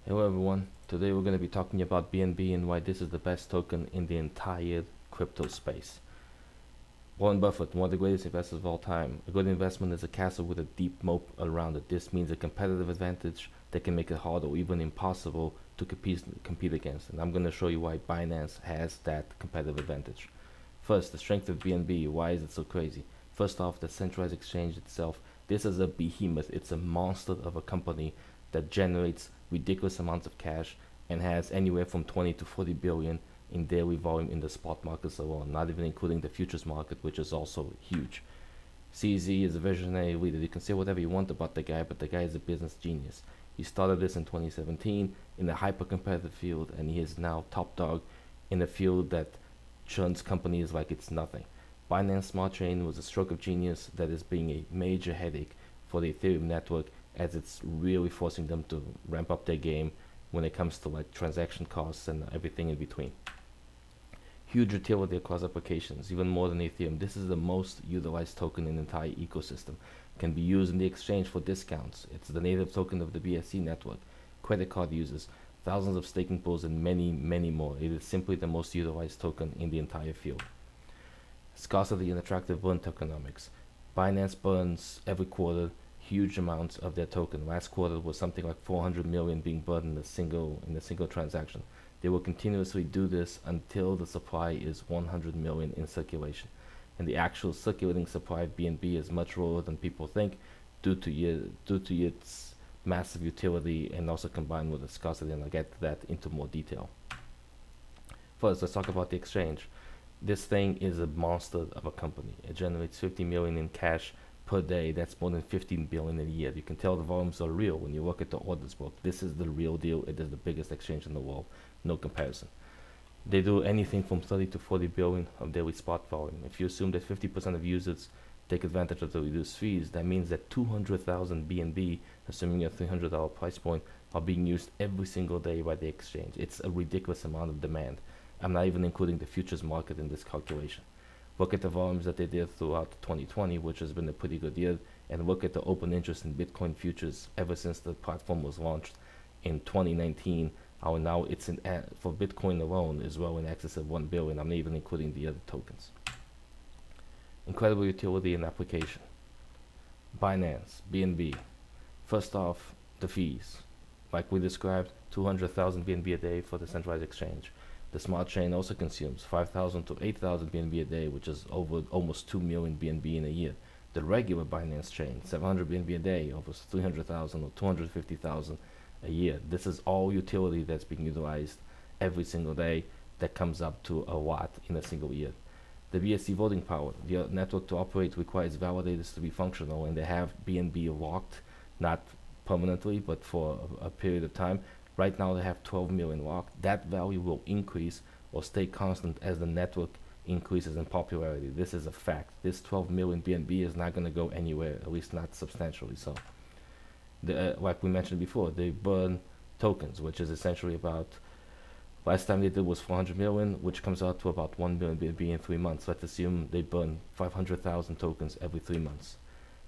Hello everyone, today we're going to be talking about BNB and why this is the best token in the entire crypto space. Warren Buffett, one of the greatest investors of all time. A good investment is a castle with a deep moat around it. This means a competitive advantage that can make it hard or even impossible to compete against. And I'm going to show you why Binance has that competitive advantage. First, the strength of BNB. Why is it so crazy? First off, the centralized exchange itself. This is a behemoth. It's a monster of a company that generates ridiculous amounts of cash and has anywhere from 20 to 40 billion in daily volume in the spot markets alone, not even including the futures market, which is also huge. CZ is a visionary leader. You can say whatever you want about the guy, but the guy is a business genius. He started this in 2017 in a hyper competitive field, and he is now top dog in a field that churns companies like it's nothing. Binance Smart Chain was a stroke of genius that is being a major headache for the Ethereum network, as it's really forcing them to ramp up their game when it comes to like transaction costs and everything in between. Huge utility across applications, even more than Ethereum. This is the most utilized token in the entire ecosystem. Can be used in the exchange for discounts. It's the native token of the BSC network. Credit card users, thousands of staking pools, and many, many more. It is simply the most utilized token in the entire field. Scarcity and attractive burn tokenomics. Binance burns every quarter huge amounts of their token. Last quarter was something like 400 million being burned in a single transaction. They will continuously do this until the supply is 100 million in circulation. And the actual circulating supply of BNB is much lower than people think due to its massive utility and also combined with the scarcity, and I'll get to that into more detail. First, let's talk about the exchange. This thing is a monster of a company. It generates 50 million in cash per day. That's more than 15 billion a year. You can tell the volumes are real when you look at the orders book. This is the real deal. It is the biggest exchange in the world. No comparison. They do anything from 30 to 40 billion of daily spot volume. If you assume that 50% of users take advantage of the reduced fees, that means that 200,000 BNB, assuming a $300 price point, are being used every single day by the exchange. It's a ridiculous amount of demand. I'm not even including the futures market in this calculation. Look at the volumes that they did throughout 2020, which has been a pretty good year, and look at the open interest in Bitcoin futures ever since the platform was launched in 2019. Now it's for Bitcoin alone is well in excess of 1 billion. I'm not even including the other tokens. Incredible utility and application. Binance, BNB. First off, the fees. Like we described, 200,000 BNB a day for the centralized exchange. The smart chain also consumes 5,000 to 8,000 BNB a day, which is over almost 2 million BNB in a year. The regular Binance chain, 700 BNB a day, over 300,000 or 250,000 a year. This is all utility that's being utilized every single day that comes up to a lot in a single year. The BSC voting power. The network to operate requires validators to be functional, and they have BNB locked, not permanently, but for a period of time. Right now they have 12 million locked. That value will increase or stay constant as the network increases in popularity. This is a fact. This 12 million BNB is not going to go anywhere, at least not substantially so. Like we mentioned before, they burn tokens, which is essentially about, last time they did was 400 million, which comes out to about 1 billion BNB in 3 months. Let's assume they burn 500,000 tokens every 3 months.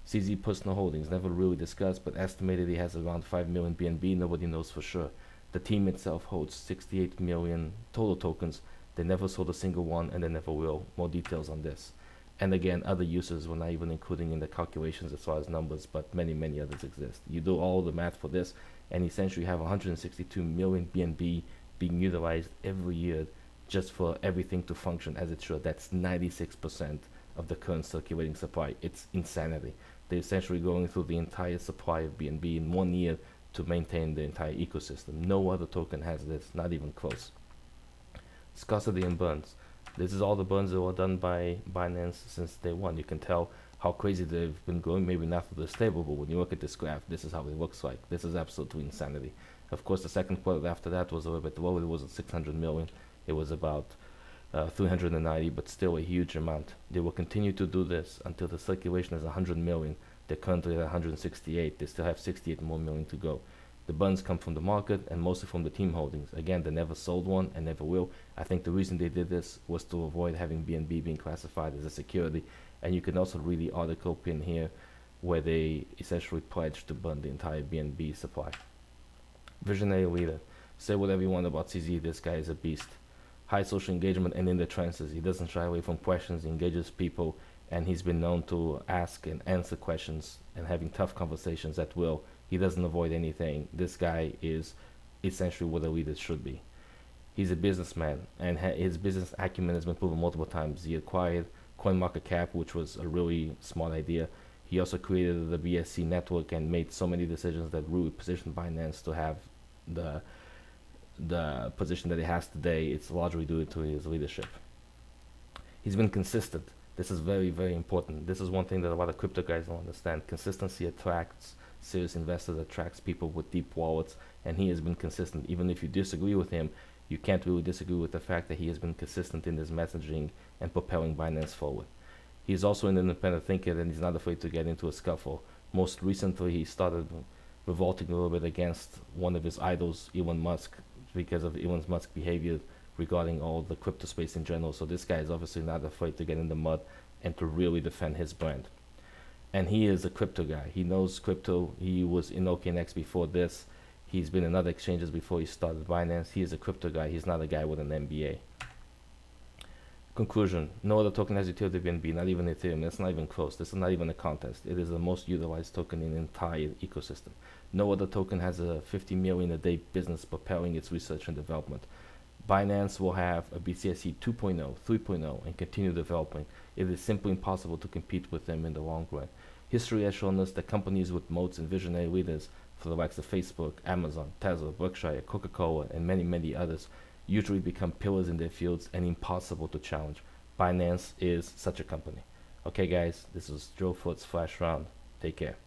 CZ personal holdings, never really discussed, but estimated he has around 5 million BNB. Nobody knows for sure. The team itself holds 68 million total tokens. They never sold a single one, and they never will. More details on this. And again, other users we're not even including in the calculations as far as numbers, but many, many others exist. You do all the math for this, and essentially you have 162 million BNB being utilized every year just for everything to function as it should. That's 96% of the current circulating supply. It's insanity. They're essentially going through the entire supply of BNB in 1 year to maintain the entire ecosystem. No other token has this, not even close. Scarcity and burns. This is all the burns that were done by Binance since day one. You can tell how crazy they've been going, maybe not for the stable, but when you look at this graph, this is how it looks like. This is absolutely insanity. Of course, the second quarter after that was a little bit lower. It was at 600 million. It was about 390, but still a huge amount. They will continue to do this until the circulation is 100 million. They're currently at 168. They still have 68 more million to go. The buns come from the market and mostly from the team holdings. Again, they never sold one and never will. I think the reason they did this was to avoid having BNB being classified as a security. And you can also read the article pin here where they essentially pledged to burn the entire BNB supply. Visionary leader. Say whatever you want about CZ, this guy is a beast. High social engagement and in the trenches. He doesn't shy away from questions, he engages people, and he's been known to ask and answer questions and having tough conversations at will. He doesn't avoid anything. This guy is essentially what a leader should be. He's a businessman, and his business acumen has been proven multiple times. He acquired CoinMarketCap, which was a really smart idea. He also created the BSC network and made so many decisions that really positioned Binance to have the position that it has today. It's largely due to his leadership. He's been consistent. This is very, very important. This is one thing that a lot of crypto guys don't understand. Consistency attracts serious investors, attracts people with deep wallets, and he has been consistent. Even if you disagree with him, you can't really disagree with the fact that he has been consistent in his messaging and propelling Binance forward. He's also an independent thinker, and he's not afraid to get into a scuffle. Most recently, he started revolting a little bit against one of his idols, Elon Musk, because of Elon Musk's behavior regarding all the crypto space in general. So this guy is obviously not afraid to get in the mud and to really defend his brand. And he is a crypto guy. He knows crypto. He was in OKNX before this. He's been in other exchanges before he started Binance. He is a crypto guy. He's not a guy with an MBA. Conclusion. No other token has utility BNB, not even Ethereum. That's not even close. This is not even a contest. It is the most utilized token in the entire ecosystem. No other token has a 50 million a day business propelling its research and development. Binance will have a BCSC 2.0, 3.0, and continue developing. It is simply impossible to compete with them in the long run. History has shown us that companies with moats and visionary leaders, for the likes of Facebook, Amazon, Tesla, Berkshire, Coca-Cola, and many, many others, usually become pillars in their fields and impossible to challenge. Binance is such a company. Okay, guys, this is Joe Foot's Flash Round. Take care.